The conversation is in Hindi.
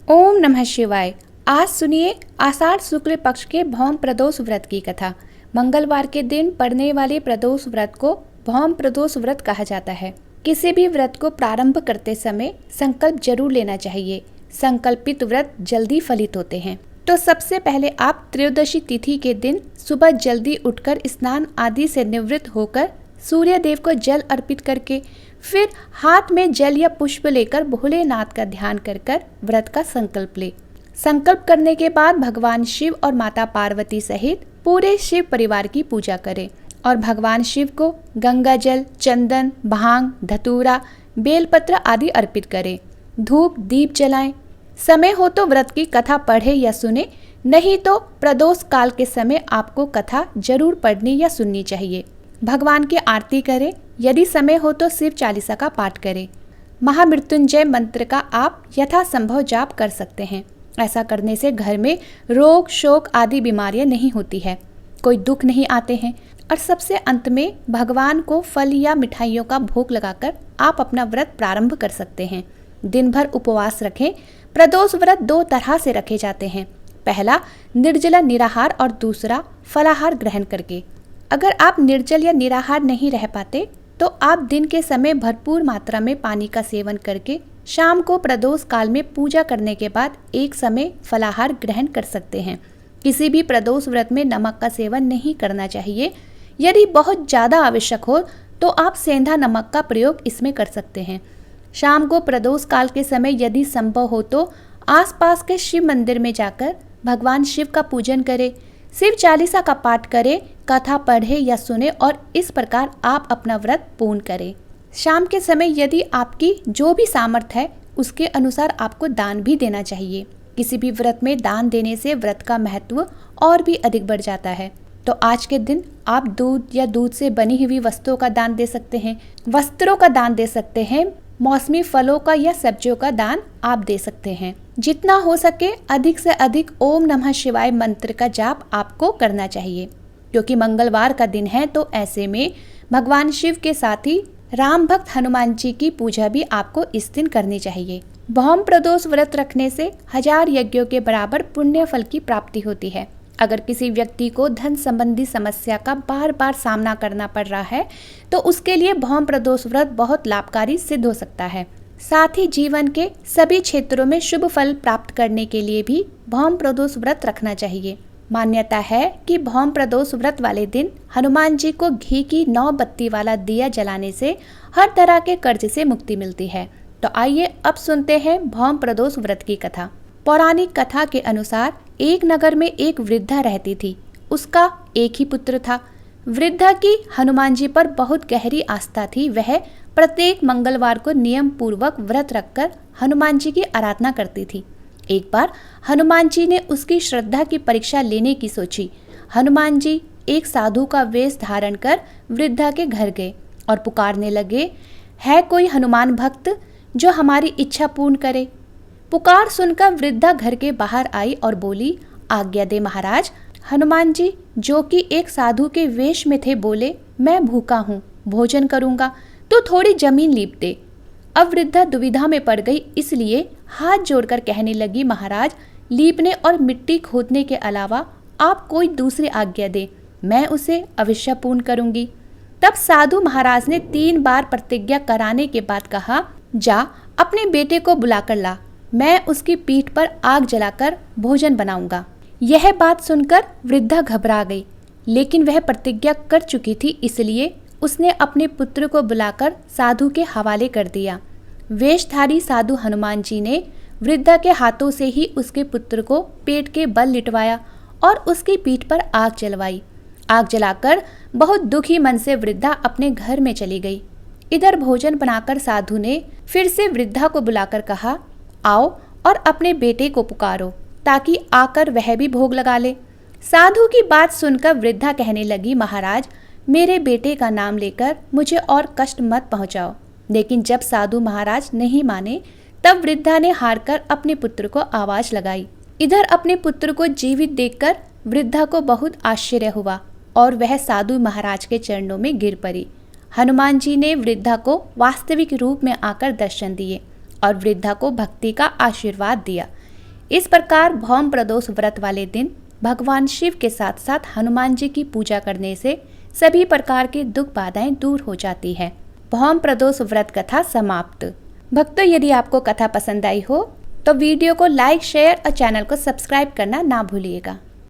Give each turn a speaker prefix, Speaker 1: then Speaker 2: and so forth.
Speaker 1: ओम नमः शिवाय। आज सुनिए आषाढ़ शुक्ल पक्ष के भौम प्रदोष व्रत की कथा। मंगलवार के दिन पड़ने वाले प्रदोष व्रत को भौम प्रदोष व्रत कहा जाता है। किसी भी व्रत को प्रारंभ करते समय संकल्प जरूर लेना चाहिए। संकल्पित व्रत जल्दी फलित होते हैं। तो सबसे पहले आप त्रयोदशी तिथि के दिन सुबह जल्दी उठकर स्नान आदि से निवृत्त होकर सूर्य देव को जल अर्पित करके फिर हाथ में जल या पुष्प लेकर भोलेनाथ का ध्यान कर व्रत का संकल्प ले। संकल्प करने के बाद भगवान शिव और माता पार्वती सहित पूरे शिव परिवार की पूजा करें और भगवान शिव को गंगा जल, चंदन, भांग, धतूरा, बेलपत्र आदि अर्पित करें। धूप दीप जलाएं। समय हो तो व्रत की कथा पढ़े या सुने, नहीं तो प्रदोष काल के समय आपको कथा जरूर पढ़नी या सुननी चाहिए। भगवान की आरती करें। यदि समय हो तो शिव चालीसा का पाठ करें। महामृत्युंजय मंत्र का आप यथासंभव जाप कर सकते हैं। ऐसा करने से घर में रोग शोक आदि बीमारियां नहीं होती है, कोई दुख नहीं आते हैं। और सबसे अंत में भगवान को फल या मिठाइयों का भोग लगाकर आप अपना व्रत प्रारंभ कर सकते हैं। दिन भर उपवास रखें। प्रदोष व्रत दो तरह से रखे जाते हैं। पहला निर्जला निराहार और दूसरा फलाहार ग्रहण करके। अगर आप निर्जल या निराहार नहीं रह पाते तो आप दिन के समय भरपूर मात्रा में पानी का सेवन करके शाम को प्रदोष काल में पूजा करने के बाद एक समय फलाहार ग्रहण कर सकते हैं। किसी भी प्रदोष व्रत में नमक का सेवन नहीं करना चाहिए। यदि बहुत ज़्यादा आवश्यक हो तो आप सेंधा नमक का प्रयोग इसमें कर सकते हैं। शाम को प्रदोष काल के समय यदि संभव हो तो आसपास के शिव मंदिर में जाकर भगवान शिव का पूजन करें, शिव चालीसा का पाठ करें, कथा पढ़े या सुने और इस प्रकार आप अपना व्रत पूर्ण करें। शाम के समय यदि आपकी जो भी सामर्थ्य है उसके अनुसार आपको दान भी देना चाहिए। किसी भी व्रत में दान देने से व्रत का महत्व और भी अधिक बढ़ जाता है। तो आज के दिन आप दूध या दूध से बनी हुई वस्तुओं का दान दे सकते हैं, वस्त्रों का दान दे सकते हैं, मौसमी फलों का या सब्जियों का दान आप दे सकते हैं। जितना हो सके अधिक से अधिक ओम नमः शिवाय मंत्र का जाप आपको करना चाहिए, क्योंकि मंगलवार का दिन है। तो ऐसे में भगवान शिव के साथ ही राम भक्त हनुमान जी की पूजा भी आपको इस दिन करनी चाहिए। भौम प्रदोष व्रत रखने से 1000 यज्ञों के बराबर पुण्य फल की प्राप्ति होती है। अगर किसी व्यक्ति को धन संबंधी समस्या का बार बार सामना करना पड़ रहा है तो उसके लिए भौम प्रदोष व्रत बहुत लाभकारी सिद्ध हो सकता है। साथ ही जीवन के सभी क्षेत्रों में शुभ फल प्राप्त करने के लिए भी भौम प्रदोष व्रत रखना चाहिए। मान्यता है कि भौम प्रदोष व्रत वाले दिन हनुमान जी को घी की 9 बत्ती वाला दिया जलाने से हर तरह के कर्ज से मुक्ति मिलती है। तो आइए अब सुनते हैं भौम प्रदोष व्रत की कथा। पौराणिक कथा के अनुसार एक नगर में एक वृद्धा रहती थी। उसका एक ही पुत्र था। वृद्धा की हनुमान जी पर बहुत गहरी आस्था थी। वह प्रत्येक मंगलवार को नियम पूर्वक व्रत रखकर हनुमान जी की आराधना करती थी। एक बार हनुमान जी ने उसकी श्रद्धा की परीक्षा लेने की सोची। हनुमान जी एक साधु का वेश धारण कर वृद्धा के घर गए और पुकारने लगे, है कोई हनुमान भक्त जो हमारी इच्छा पूर्ण करे? पुकार सुनकर वृद्धा घर के बाहर आई और बोली, आज्ञा दे महाराज। हनुमान जी जो कि एक साधु के वेश में थे बोले, मैं भूखा हूँ, भोजन करूँगा तो थोड़ी जमीन लीप दे। अब वृद्धा दुविधा में पड़ गई, इसलिए हाथ जोड़कर कहने लगी, महाराज लीपने और मिट्टी खोदने के अलावा आप कोई दूसरी आज्ञा दे, मैं उसे अवश्य पूर्ण करूँगी। तब साधु महाराज ने 3 बार प्रतिज्ञा कराने के बाद कहा, जा अपने बेटे को बुलाकर ला, मैं उसकी पीठ पर आग जलाकर भोजन बनाऊंगा। यह बात सुनकर वृद्धा घबरा गई, लेकिन वह प्रतिज्ञा कर चुकी थी, इसलिए उसने अपने पुत्र को बुलाकर साधु के हवाले कर दिया। वेशधारी साधु हनुमान जी ने वृद्धा के हाथों से ही उसके पुत्र को पेट के बल लिटवाया और उसकी पीठ पर आग जलवाई। आग जलाकर बहुत दुखी मन से वृद्धा अपने घर में चली गई। इधर भोजन बनाकर साधु ने फिर से वृद्धा को बुलाकर कहा, आओ और अपने बेटे को पुकारो ताकि आकर वह भी भोग लगा ले। साधु की बात सुनकर वृद्धा कहने लगी, महाराज मेरे बेटे का नाम लेकर मुझे और कष्ट मत पहुंचाओ। लेकिन जब साधु महाराज नहीं माने तब वृद्धा ने हारकर अपने पुत्र को आवाज लगाई। इधर अपने पुत्र को जीवित देखकर वृद्धा को बहुत आश्चर्य हुआ और वह साधु महाराज के चरणों में गिर पड़ी। हनुमान जी ने वृद्धा को वास्तविक रूप में आकर दर्शन दिए और वृद्धा को भक्ति का आशीर्वाद दिया। इस प्रकार भौम प्रदोष व्रत वाले दिन भगवान शिव के साथ साथ हनुमान जी की पूजा करने से सभी प्रकार की दुख बाधाएं दूर हो जाती है। भौम प्रदोष व्रत कथा समाप्त। भक्तों, यदि आपको कथा पसंद आई हो तो वीडियो को लाइक, शेयर और चैनल को सब्सक्राइब करना ना भूलिएगा।